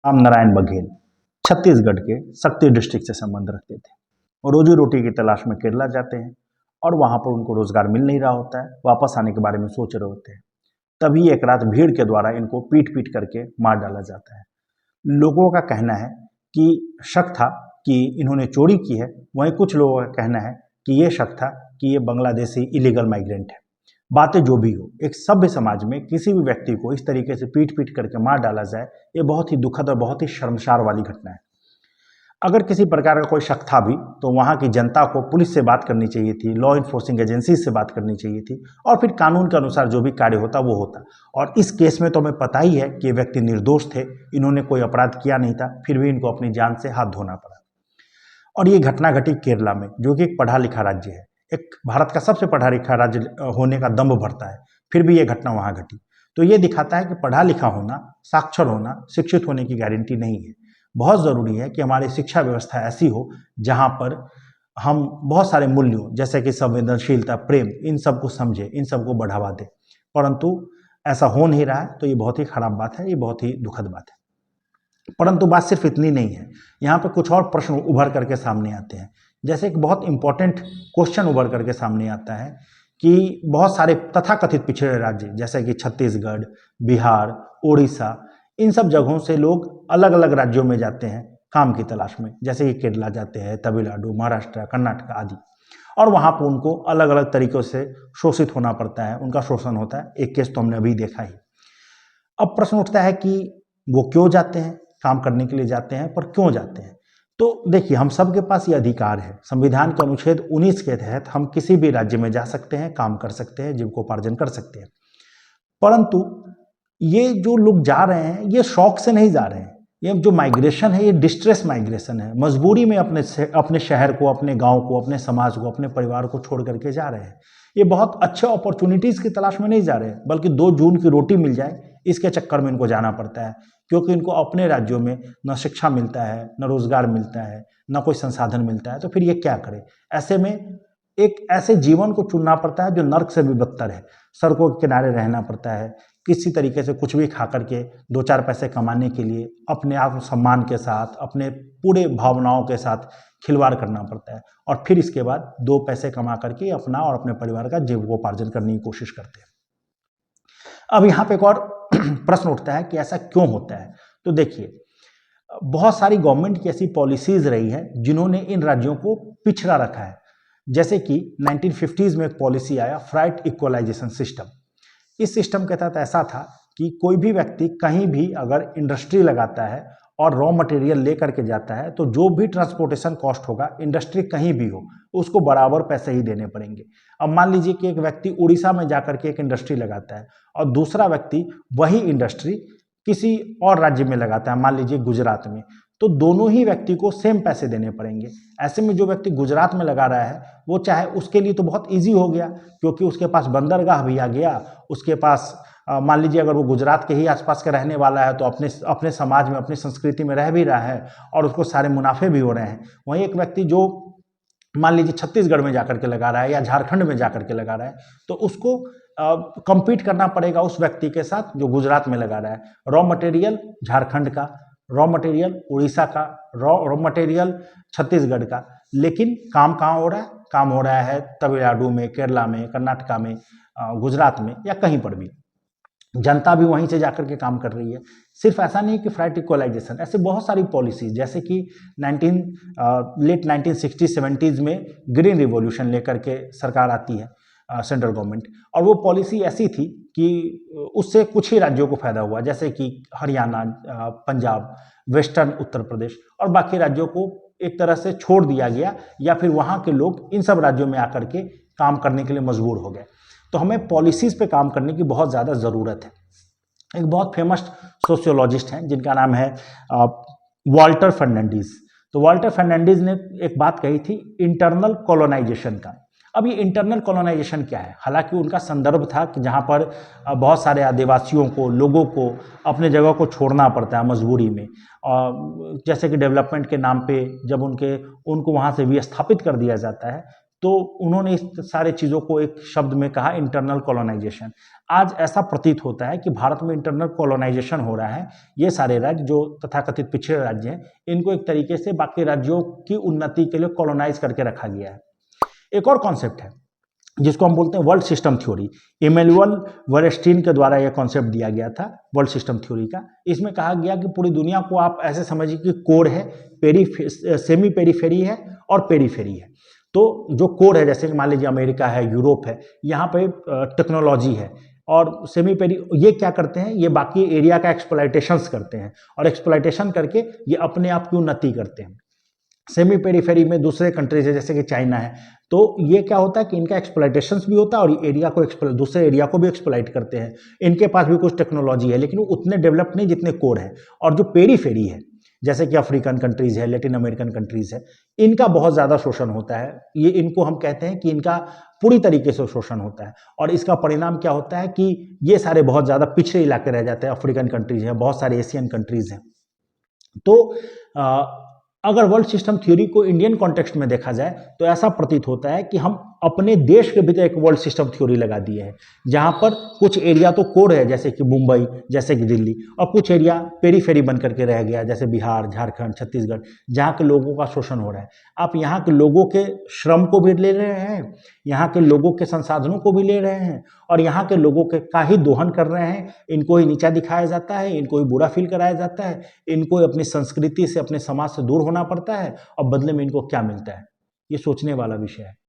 राम नारायण बघेल छत्तीसगढ़ के शक्ति डिस्ट्रिक्ट से संबंध रखते थे और रोजी रोटी की तलाश में केरला जाते हैं और वहां पर उनको रोजगार मिल नहीं रहा होता है, वापस आने के बारे में सोच रहे होते हैं। तभी एक रात भीड़ के द्वारा इनको पीट पीट करके मार डाला जाता है। लोगों का कहना है कि शक था कि इन्होंने चोरी की है, वहीं कुछ लोगों का कहना है कि ये शक था कि ये बांग्लादेशी इलीगल माइग्रेंट है। बातें जो भी हो, एक सभ्य समाज में किसी भी व्यक्ति को इस तरीके से पीट पीट करके मार डाला जाए, ये बहुत ही दुखद और बहुत ही शर्मसार वाली घटना है। अगर किसी प्रकार का कोई शक था भी तो वहाँ की जनता को पुलिस से बात करनी चाहिए थी, लॉ इन्फोर्सिंग एजेंसी से बात करनी चाहिए थी और फिर कानून के अनुसार जो भी कार्य होता वो होता। और इस केस में तो हमें पता ही है कि ये व्यक्ति निर्दोष थे, इन्होंने कोई अपराध किया नहीं था, फिर भी इनको अपनी जान से हाथ धोना पड़ा। और ये घटना घटी केरला में, जो कि एक पढ़ा लिखा राज्य है, एक भारत का सबसे पढ़ा लिखा राज्य होने का दम्भ भरता है, फिर भी ये घटना वहाँ घटी। तो ये दिखाता है कि पढ़ा लिखा होना, साक्षर होना, शिक्षित होने की गारंटी नहीं है। बहुत ज़रूरी है कि हमारी शिक्षा व्यवस्था ऐसी हो जहाँ पर हम बहुत सारे मूल्यों जैसे कि संवेदनशीलता, प्रेम, इन सब को समझें, इन सब को बढ़ावा दें, परंतु ऐसा हो नहीं रहा है। तो ये बहुत ही खराब बात है, ये बहुत ही दुखद बात है। परंतु बात सिर्फ इतनी नहीं है, यहाँ पर कुछ और प्रश्न उभर करके सामने आते हैं। जैसे एक बहुत इंपॉर्टेंट क्वेश्चन उभर करके सामने आता है कि बहुत सारे तथाकथित पिछड़े राज्य जैसे कि छत्तीसगढ़, बिहार, उड़ीसा, इन सब जगहों से लोग अलग अलग राज्यों में जाते हैं काम की तलाश में, जैसे कि केरला जाते हैं, तमिलनाडु, महाराष्ट्र, कर्नाटक आदि। और वहाँ पर उनको अलग अलग तरीक़ों से शोषित होना पड़ता है, उनका शोषण होता है। एक केस तो हमने अभी देखा ही। अब प्रश्न उठता है कि वो क्यों जाते हैं, काम करने के लिए जाते हैं, पर क्यों जाते हैं? तो देखिए, हम सब के पास ये अधिकार है। संविधान के अनुच्छेद 19 के तहत हम किसी भी राज्य में जा सकते हैं, काम कर सकते हैं, जीविकोपार्जन कर सकते हैं। परंतु ये जो लोग जा रहे हैं, ये शौक से नहीं जा रहे हैं। ये जो माइग्रेशन है, ये डिस्ट्रेस माइग्रेशन है। मजबूरी में अपने शहर को, अपने गांव को, अपने समाज को, अपने परिवार को छोड़ करके जा रहे हैं। ये बहुत अच्छे अपॉर्चुनिटीज़ की तलाश में नहीं जा रहे हैं, बल्कि 2 जून की रोटी मिल जाए इसके चक्कर में इनको जाना पड़ता है, क्योंकि इनको अपने राज्यों में न शिक्षा मिलता है, न रोजगार मिलता है, न कोई संसाधन मिलता है। तो फिर ये क्या करें? ऐसे में एक ऐसे जीवन को चुनना पड़ता है जो नर्क से भी बदतर है। सड़कों के किनारे रहना पड़ता है, किसी तरीके से कुछ भी खा करके 2-4 पैसे कमाने के लिए अपने आत्मसम्मान के साथ, अपने पूरे भावनाओं के साथ खिलवाड़ करना पड़ता है और फिर इसके बाद 2 पैसे कमा करके अपना और अपने परिवार का जीविकोपार्जन करने की कोशिश करते हैं। अब यहाँ पे एक और प्रश्न उठता है कि ऐसा क्यों होता है? तो देखिए, बहुत सारी गवर्नमेंट की ऐसी पॉलिसीज रही है जिन्होंने इन राज्यों को पिछड़ा रखा है। जैसे कि 1950s में एक पॉलिसी आया, फ्राइट इक्वलाइजेशन सिस्टम। इस सिस्टम के तहत ऐसा था कि कोई भी व्यक्ति कहीं भी अगर इंडस्ट्री लगाता है और रॉ मटेरियल लेकर के जाता है, तो जो भी ट्रांसपोर्टेशन कॉस्ट होगा, इंडस्ट्री कहीं भी हो, उसको बराबर पैसे ही देने पड़ेंगे। अब मान लीजिए कि एक व्यक्ति उड़ीसा में जाकर के एक इंडस्ट्री लगाता है और दूसरा व्यक्ति वही इंडस्ट्री किसी और राज्य में लगाता है, मान लीजिए गुजरात में, तो दोनों ही व्यक्ति को सेम पैसे देने पड़ेंगे। ऐसे में जो व्यक्ति गुजरात में लगा रहा है, वो चाहे उसके लिए तो बहुत ईजी हो गया, क्योंकि उसके पास बंदरगाह भी आ गया, उसके पास मान लीजिए अगर वो गुजरात के ही आसपास का रहने वाला है तो अपने समाज में, अपनी संस्कृति में रह भी रहा है और उसको सारे मुनाफे भी हो रहे हैं। वहीं एक व्यक्ति जो मान लीजिए छत्तीसगढ़ में जाकर के लगा रहा है या झारखंड में जाकर के लगा रहा है, तो उसको कंपीट करना पड़ेगा उस व्यक्ति के साथ जो गुजरात में लगा रहा है। रॉ मटेरियल झारखंड का, रॉ मटेरियल उड़ीसा का, रॉ मटेरियल छत्तीसगढ़ का, लेकिन काम कहाँ हो रहा है? काम हो रहा है तमिलनाडु में, केरला में, कर्नाटका में, गुजरात में या कहीं पर भी। जनता भी वहीं से जाकर के काम कर रही है। सिर्फ ऐसा नहीं कि फ्राइट इक्वलाइजेशन, ऐसे बहुत सारी पॉलिसीज, जैसे कि लेट 1960-70s में ग्रीन रिवॉल्यूशन लेकर के सरकार आती है, सेंट्रल गवर्नमेंट, और वो पॉलिसी ऐसी थी कि उससे कुछ ही राज्यों को फायदा हुआ, जैसे कि हरियाणा, पंजाब, वेस्टर्न उत्तर प्रदेश, और बाकी राज्यों को एक तरह से छोड़ दिया गया, या फिर वहाँ के लोग इन सब राज्यों में आकर के काम करने के लिए मजबूर हो गए। तो हमें पॉलिसीज़ पे काम करने की बहुत ज़्यादा ज़रूरत है। एक बहुत फेमस सोशियोलॉजिस्ट हैं जिनका नाम है वाल्टर फर्नांडीज। तो वाल्टर फर्नांडीज ने एक बात कही थी इंटरनल कॉलोनाइजेशन का। अब ये इंटरनल कॉलोनाइजेशन क्या है? हालांकि उनका संदर्भ था कि जहाँ पर बहुत सारे आदिवासियों को, लोगों को अपने जगह को छोड़ना पड़ता है मजबूरी में, और जैसे कि डेवलपमेंट के नाम पे जब उनको वहाँ से विस्थापित कर दिया जाता है, तो उन्होंने इस सारे चीज़ों को एक शब्द में कहा, इंटरनल कॉलोनाइजेशन। आज ऐसा प्रतीत होता है कि भारत में इंटरनल कॉलोनाइजेशन हो रहा है। ये सारे राज्य जो तथाकथित पिछड़े राज्य हैं, इनको एक तरीके से बाकी राज्यों की उन्नति के लिए कॉलोनाइज करके रखा गया है। एक और कॉन्सेप्ट है जिसको हम बोलते हैं वर्ल्ड सिस्टम थ्योरी। इमैनुअल वरेस्टीन के द्वारा यह कॉन्सेप्ट दिया गया था वर्ल्ड सिस्टम थ्योरी का। इसमें कहा गया कि पूरी दुनिया को आप ऐसे समझिए कि कोर है, सेमी पेरीफेरी है और पेरीफेरी है। तो जो कोर है, जैसे कि मान लीजिए अमेरिका है, यूरोप है, यहाँ पे टेक्नोलॉजी है, और सेमी पेरी ये क्या करते हैं, ये बाकी एरिया का एक्सप्लॉयटेशंस करते हैं, और एक्सप्लॉयटेशन करके ये अपने आप की उन्नति करते हैं। सेमी पेरीफेरी में दूसरे कंट्रीज है, जैसे कि चाइना है, तो ये क्या होता है कि इनका एक्सप्लॉयटेशंस भी होता है और एरिया को दूसरे एरिया को भी एक्सप्लॉइट करते हैं। इनके पास भी कुछ टेक्नोलॉजी है, लेकिन वो उतने डेवलप नहीं जितने कोर है। और जो पेरीफेरी है, जैसे कि अफ्रीकन कंट्रीज है, लैटिन अमेरिकन कंट्रीज है, इनका बहुत ज़्यादा शोषण होता है। ये इनको हम कहते हैं कि इनका पूरी तरीके से शोषण होता है, और इसका परिणाम क्या होता है कि ये सारे बहुत ज़्यादा पिछड़े इलाके रह जाते हैं। अफ्रीकन कंट्रीज हैं, बहुत सारे एशियन कंट्रीज हैं। तो अगर वर्ल्ड सिस्टम थ्योरी को इंडियन कॉन्टेक्स्ट में देखा जाए तो ऐसा प्रतीत होता है कि हम अपने देश के भीतर एक वर्ल्ड सिस्टम थ्योरी लगा दिए है, जहां पर कुछ एरिया तो कोर है, जैसे कि मुंबई, जैसे कि दिल्ली, और कुछ एरिया पेरीफेरी बन करके रह गया, जैसे बिहार, झारखंड, छत्तीसगढ़, जहां के लोगों का शोषण हो रहा है। आप यहाँ के लोगों के श्रम को भी ले रहे हैं, यहाँ के लोगों के संसाधनों को भी ले रहे हैं, और यहाँ के लोगों के का ही दोहन कर रहे हैं। इनको ही नीचा दिखाया जाता है, इनको ही बुरा फील कराया जाता है, इनको ही अपनी संस्कृति से, अपने समाज से दूर होना पड़ता है, और बदले में इनको क्या मिलता है? ये सोचने वाला विषय है।